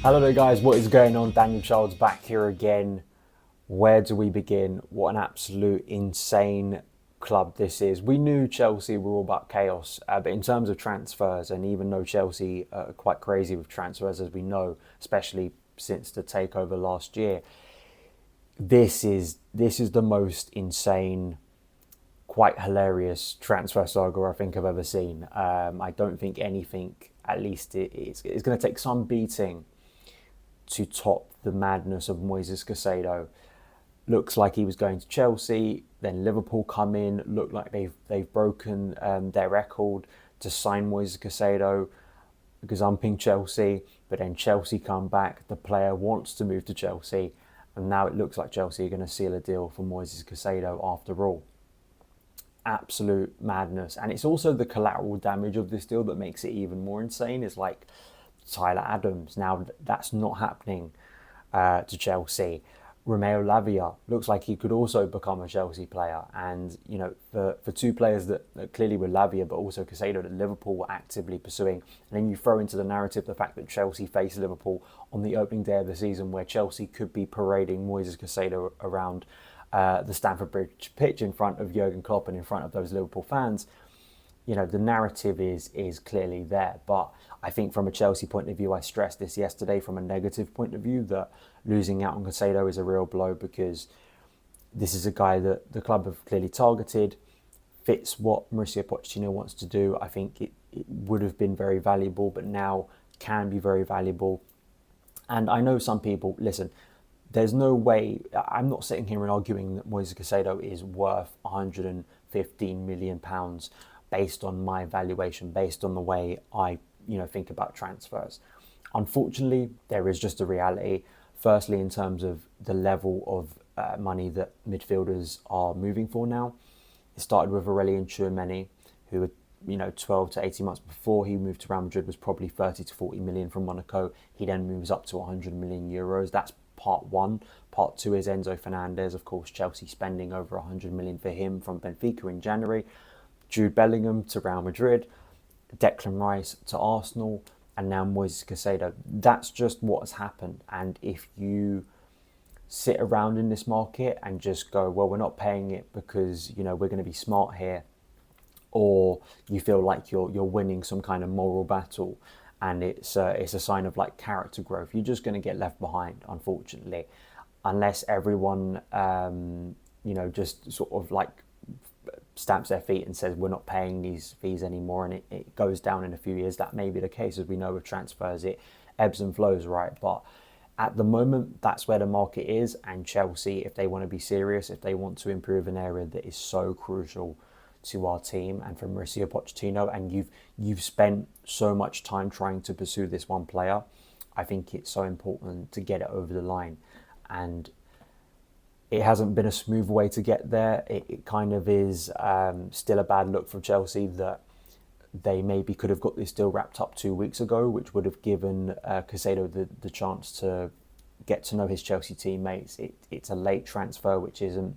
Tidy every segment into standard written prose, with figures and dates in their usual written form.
Hello there guys, what is going on? Daniel Childs back here again. Where do we begin? What an absolute insane club this is. We knew Chelsea were all about chaos, but in terms of transfers, and even though Chelsea are quite crazy with transfers as we know, especially since the takeover last year, this is the most insane, quite hilarious transfer saga I think I've ever seen. I don't think anything, at least it's going to take some beating to top the madness of Moises Caicedo. Looks like he was going to Chelsea, then Liverpool come in, look like they've broken their record to sign Moises Casado, gazumping Chelsea, but then Chelsea come back, the player wants to move to Chelsea, and now it looks like Chelsea are going to seal a deal for Moises Casado after all. Absolute madness. And it's also the collateral damage of this deal that makes it even more insane. It's like Tyler Adams, now that's not happening to Chelsea. Romeo Lavia looks like he could also become a Chelsea player. And, you know, for two players that clearly were Lavia, but also Casado, that Liverpool were actively pursuing. And then you throw into the narrative the fact that Chelsea faced Liverpool on the opening day of the season, where Chelsea could be parading Moises Casado around the Stamford Bridge pitch in front of Jurgen Klopp and in front of those Liverpool fans. You know, the narrative is clearly there. But I think from a Chelsea point of view, I stressed this yesterday from a negative point of view, that losing out on Casado is a real blow, because this is a guy that the club have clearly targeted, fits what Mauricio Pochettino wants to do. I think it would have been very valuable, but now can be very valuable. And I know some people, listen, there's no way, I'm not sitting here and arguing that Moises Casado is worth £115 million based on my valuation, based on the way I think about transfers. Unfortunately, there is just a reality. Firstly, in terms of the level of money that midfielders are moving for now. It started with Aurelien Tchouameni, who had 12 to 18 months before he moved to Real Madrid was probably 30 to 40 million from Monaco. He then moves up to 100 million euros. That's part one. Part two is Enzo Fernandez, of course, Chelsea spending over 100 million for him from Benfica in January. Jude Bellingham to Real Madrid, Declan Rice to Arsenal, and now Moises Caicedo. That's just what has happened. And if you sit around in this market and just go, well, we're not paying it because we're going to be smart here, or you feel like you're winning some kind of moral battle, and it's a sign of like character growth, you're just going to get left behind, unfortunately, unless everyone just sort of like stamps their feet and says we're not paying these fees anymore, and it goes down in a few years. That may be the case. As we know with transfers, it ebbs and flows, right? But at the moment, that's where the market is, and Chelsea, if they want to be serious, if they want to improve an area that is so crucial to our team and for Mauricio Pochettino, and you've spent so much time trying to pursue this one player, I think it's so important to get it over the line. And it hasn't been a smooth way to get there. It kind of is still a bad look for Chelsea that they maybe could have got this deal wrapped up 2 weeks ago, which would have given Casado the chance to get to know his Chelsea teammates. It's a late transfer, which isn't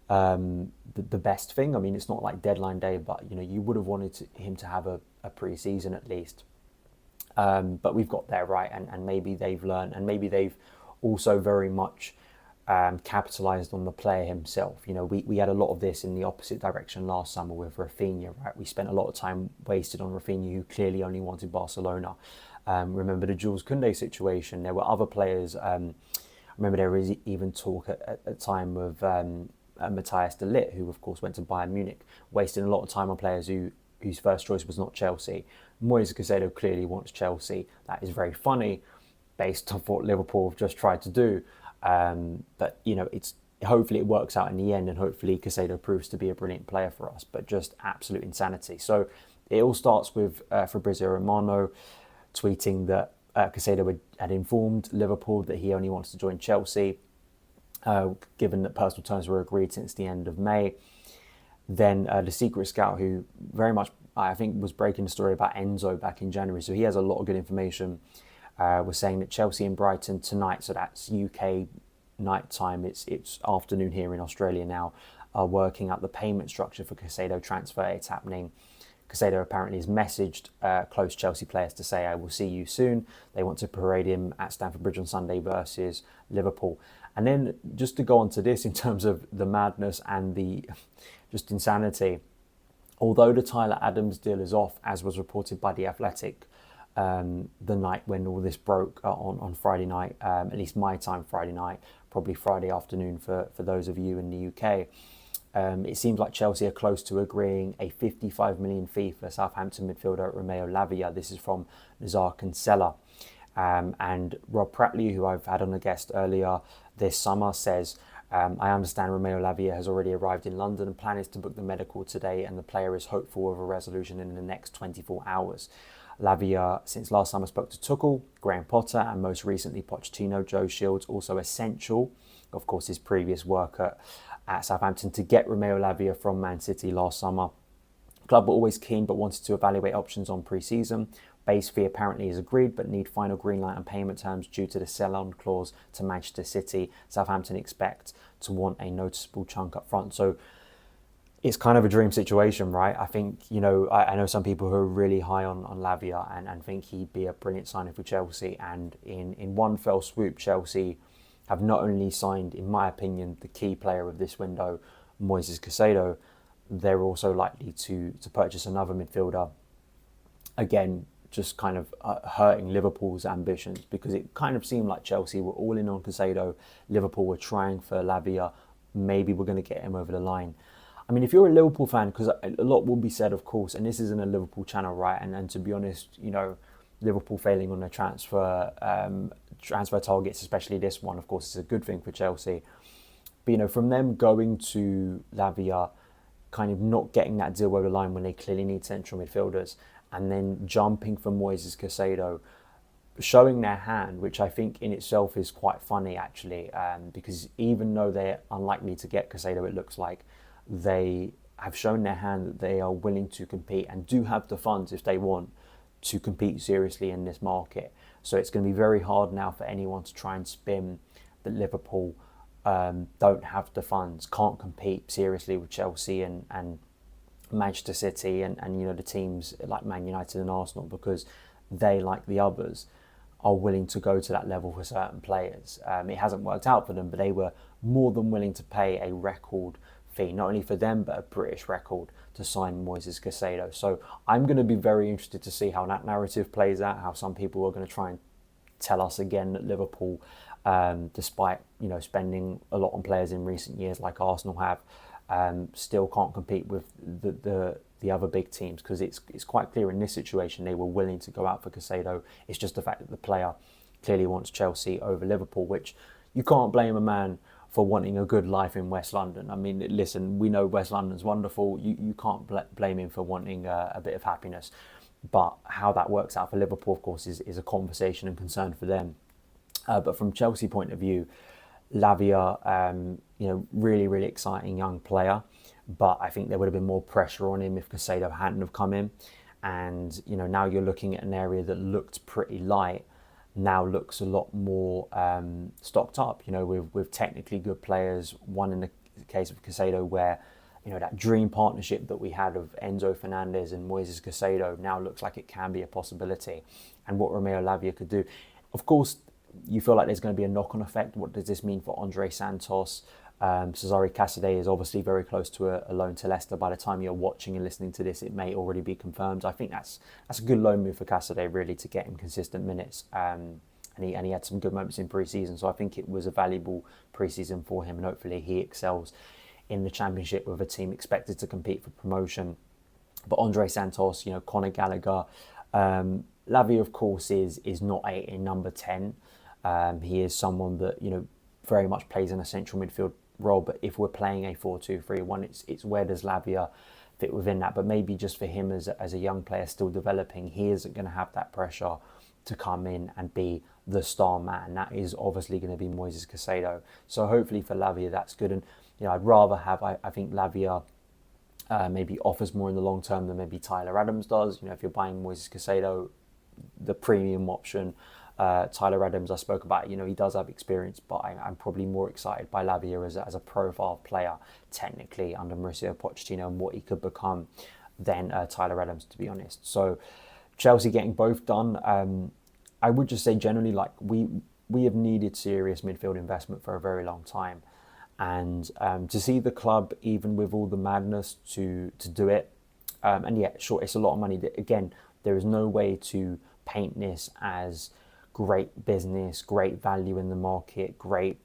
the best thing. I mean, it's not like deadline day, but you would have wanted him to have a pre-season at least. But we've got there, right? And maybe they've learned, and maybe they've also very much capitalised on the player himself. We had a lot of this in the opposite direction last summer with Rafinha, right? We spent a lot of time wasted on Rafinha, who clearly only wanted Barcelona. Remember the Jules Koundé situation. There were other players. I remember there was even talk at the time of Matthias de Ligt, who of course went to Bayern Munich, wasting a lot of time on players whose first choice was not Chelsea. Moises Caicedo clearly wants Chelsea. That is very funny, based on what Liverpool have just tried to do. But it's hopefully it works out in the end, and hopefully Casado proves to be a brilliant player for us. But just absolute insanity. So it all starts with Fabrizio Romano tweeting that Casado had informed Liverpool that he only wants to join Chelsea, given that personal terms were agreed since the end of May. Then the secret scout, who very much I think was breaking the story about Enzo back in January, so he has a lot of good information. Was saying that Chelsea and Brighton tonight, so that's UK night time, it's afternoon here in Australia now, are working out the payment structure for Casado transfer. It's happening Casado apparently has messaged close Chelsea players to say, I will see you soon. They want to parade him at Stamford Bridge on Sunday versus Liverpool. And then just to go on to this in terms of the madness and the just insanity, although the Tyler Adams deal is off, as was reported by The Athletic the night when all this broke on Friday night, at least my time Friday night, probably Friday afternoon for those of you in the UK. It seems like Chelsea are close to agreeing a 55 million fee for Southampton midfielder Romeo Lavia. This is from Nazar Kinsella. And Rob Pratley, who I've had on a guest earlier this summer, says, I understand Romeo Lavia has already arrived in London and plan is to book the medical today, and the player is hopeful of a resolution in the next 24 hours. Lavia, since last summer, spoke to Tuchel, Graham Potter, and most recently Pochettino. Joe Shields, also essential, of course, his previous work at Southampton, to get Romeo Lavia from Man City last summer. The club were always keen but wanted to evaluate options on pre-season. Base fee apparently is agreed but need final green light on payment terms due to the sell-on clause to Manchester City. Southampton expect to want a noticeable chunk up front. So it's kind of a dream situation, right? I think, I know some people who are really high on Lavia and think he'd be a brilliant signing for Chelsea. And in one fell swoop, Chelsea have not only signed, in my opinion, the key player of this window, Moises Caicedo, they're also likely to purchase another midfielder. Again, just kind of hurting Liverpool's ambitions, because it kind of seemed like Chelsea were all in on Casado. Liverpool were trying for Lavia. Maybe we're going to get him over the line. I mean, if you're a Liverpool fan, because a lot will be said, of course, and this isn't a Liverpool channel, right? And to be honest, Liverpool failing on their transfer targets, especially this one, of course, is a good thing for Chelsea. But, from them going to Lavia, kind of not getting that deal over the line when they clearly need central midfielders, and then jumping for Moises Caicedo, showing their hand, which I think in itself is quite funny, actually, because even though they're unlikely to get Casado, it looks like they have shown their hand that they are willing to compete and do have the funds, if they want, to compete seriously in this market. So it's going to be very hard now for anyone to try and spin that Liverpool don't have the funds, can't compete seriously with Chelsea and Manchester City and the teams like Man United and Arsenal, because they, like the others, are willing to go to that level for certain players. It hasn't worked out for them, but they were more than willing to pay a record fee, not only for them, but a British record, to sign Moises Caicedo. So I'm going to be very interested to see how that narrative plays out, how some people are going to try and tell us again that Liverpool, despite spending a lot on players in recent years like Arsenal have, still can't compete with the other big teams, because it's quite clear in this situation they were willing to go out for Casado. It's just the fact that the player clearly wants Chelsea over Liverpool, which you can't blame a man for wanting a good life in West London. I mean, listen, we know West London's wonderful. You can't blame him for wanting a bit of happiness. But how that works out for Liverpool, of course, is a conversation and concern for them. But from Chelsea point of view, Lavia, really, really exciting young player. But I think there would have been more pressure on him if Casado hadn't have come in. And, now you're looking at an area that looked pretty light, now looks a lot more stocked up, with technically good players. One in the case of Casado, where, that dream partnership that we had of Enzo Fernandez and Moises Casado now looks like it can be a possibility. And what Romeo Lavia could do. Of course, you feel like there's going to be a knock-on effect. What does this mean for Andre Santos? Cesare Casado is obviously very close to a loan to Leicester. By the time you're watching and listening to this, it may already be confirmed. I think that's a good loan move for Casado, really, to get him consistent minutes. And he had some good moments in pre-season, so I think it was a valuable pre-season for him, and hopefully he excels in the Championship with a team expected to compete for promotion. But Andre Santos, Conor Gallagher, Lavia, of course, is not a number 10. He is someone that very much plays in a central midfield role, but if we're playing a 4-2-3-1, it's where does Lavia fit within that? But maybe just for him as a young player still developing, he isn't going to have that pressure to come in and be the star man. That is obviously going to be Moises Casado. So hopefully for Lavia that's good. And I'd rather have, I think Lavia maybe offers more in the long term than maybe Tyler Adams does. If you're buying Moises Casado, the premium option, Tyler Adams I spoke about, he does have experience, but I'm probably more excited by Lavia as a profile player, technically, under Mauricio Pochettino and what he could become. than Tyler Adams, to be honest. So Chelsea getting both done. I would just say generally, like we have needed serious midfield investment for a very long time, and to see the club, even with all the madness, to do it, and yeah, sure, it's a lot of money. Again, there is no way to paint this as great business, great value in the market, great,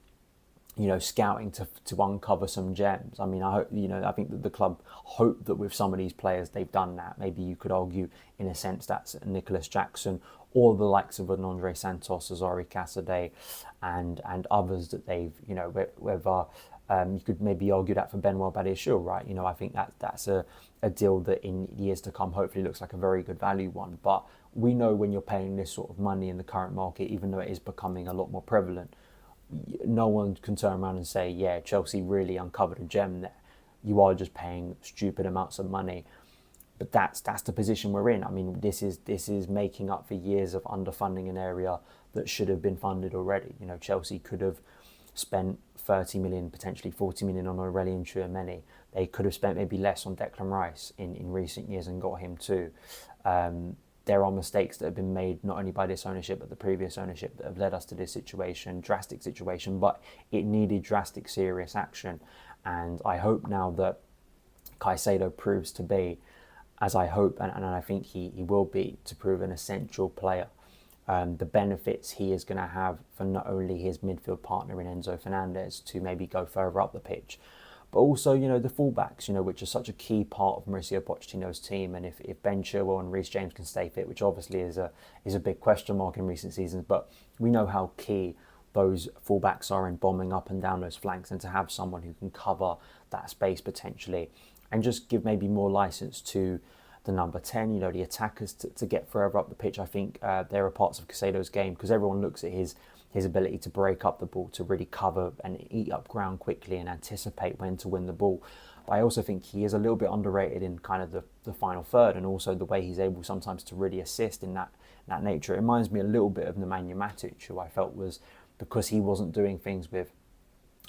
scouting to uncover some gems. I mean, I hope, I think that the club hope that with some of these players they've done that. Maybe you could argue, in a sense, that's Nicholas Jackson or the likes of an Andre Santos, Azari Casado, and others that they've, whether you could maybe argue that for Benoit Badiashile, right? I think that's a deal that in years to come hopefully looks like a very good value one. But we know when you're paying this sort of money in the current market, even though it is becoming a lot more prevalent, no one can turn around and say, yeah, Chelsea really uncovered a gem there. You are just paying stupid amounts of money. But that's the position we're in. I mean, this is making up for years of underfunding an area that should have been funded already. Chelsea could have spent 30 million, potentially 40 million on Aurelien Tchouameni. They could have spent maybe less on Declan Rice in recent years and got him too. There are mistakes that have been made not only by this ownership but the previous ownership that have led us to this situation, drastic situation, but it needed drastic, serious action. And I hope now that Caicedo proves to be, as I hope and I think he will be, to prove an essential player. The benefits he is going to have for not only his midfield partner in Enzo Fernandez to maybe go further up the pitch, but also, the fullbacks, which are such a key part of Mauricio Pochettino's team. And if Ben Chilwell and Reece James can stay fit, which obviously is a big question mark in recent seasons, but we know how key those fullbacks are in bombing up and down those flanks, and to have someone who can cover that space potentially and just give maybe more license to the number 10, the attackers to get further up the pitch. I think there are parts of Casado's game, because everyone looks at his ability to break up the ball, to really cover and eat up ground quickly and anticipate when to win the ball. But I also think he is a little bit underrated in kind of the final third, and also the way he's able sometimes to really assist in that nature. It reminds me a little bit of Nemanja Matic, who I felt was, because he wasn't doing things with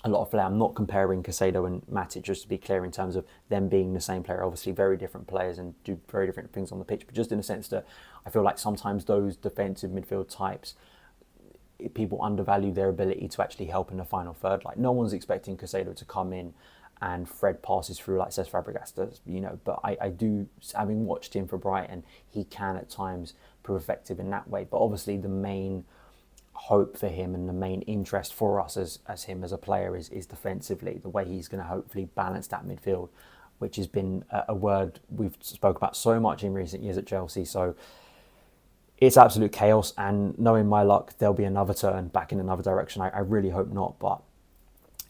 a lot of flair. I'm not comparing Casado and Matic, just to be clear, in terms of them being the same player. Obviously very different players and do very different things on the pitch, but just in a sense that I feel like sometimes those defensive midfield types, people undervalue their ability to actually help in the final third. Like, no one's expecting Casado to come in and thread passes through like Cesc Fabregas does, but I do, having watched him for Brighton, he can at times prove effective in that way. But obviously the main hope for him and the main interest for us as him as a player is defensively, the way he's going to hopefully balance that midfield, which has been a word we've spoke about so much in recent years at Chelsea. So it's absolute chaos, and knowing my luck, there'll be another turn back in another direction. I really hope not, but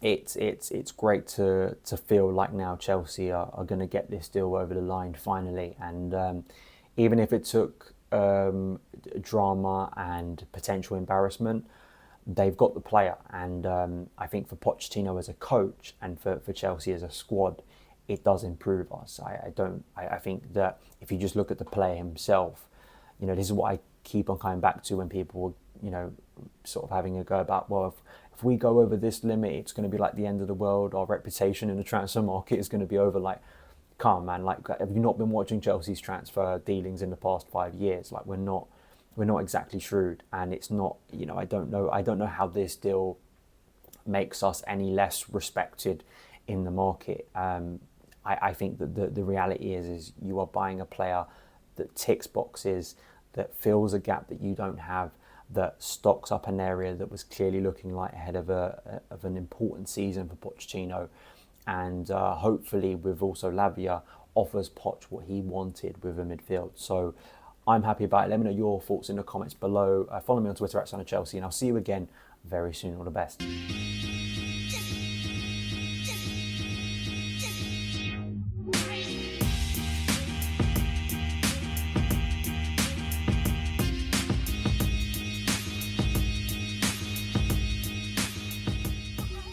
it's great to feel like now Chelsea are going to get this deal over the line finally. And even if it took drama and potential embarrassment, they've got the player. And I think for Pochettino as a coach and for Chelsea as a squad, it does improve us. I think that if you just look at the player himself, this is what I keep on coming back to when people, sort of having a go about, well, if we go over this limit, it's going to be like the end of the world. Our reputation in the transfer market is going to be over. Like, come on, man. Like, have you not been watching Chelsea's transfer dealings in the past 5 years? Like, we're not exactly shrewd, and it's not. I don't know how this deal makes us any less respected in the market. I think that the reality is you are buying a player that ticks boxes, that fills a gap that you don't have, that stocks up an area that was clearly looking like ahead of an important season for Pochettino, and hopefully with also Lavia offers Poch what he wanted with a midfield. So I'm happy about it. Let me know your thoughts in the comments below. Follow me on Twitter at SonOfChelsea, and I'll see you again very soon. All the best.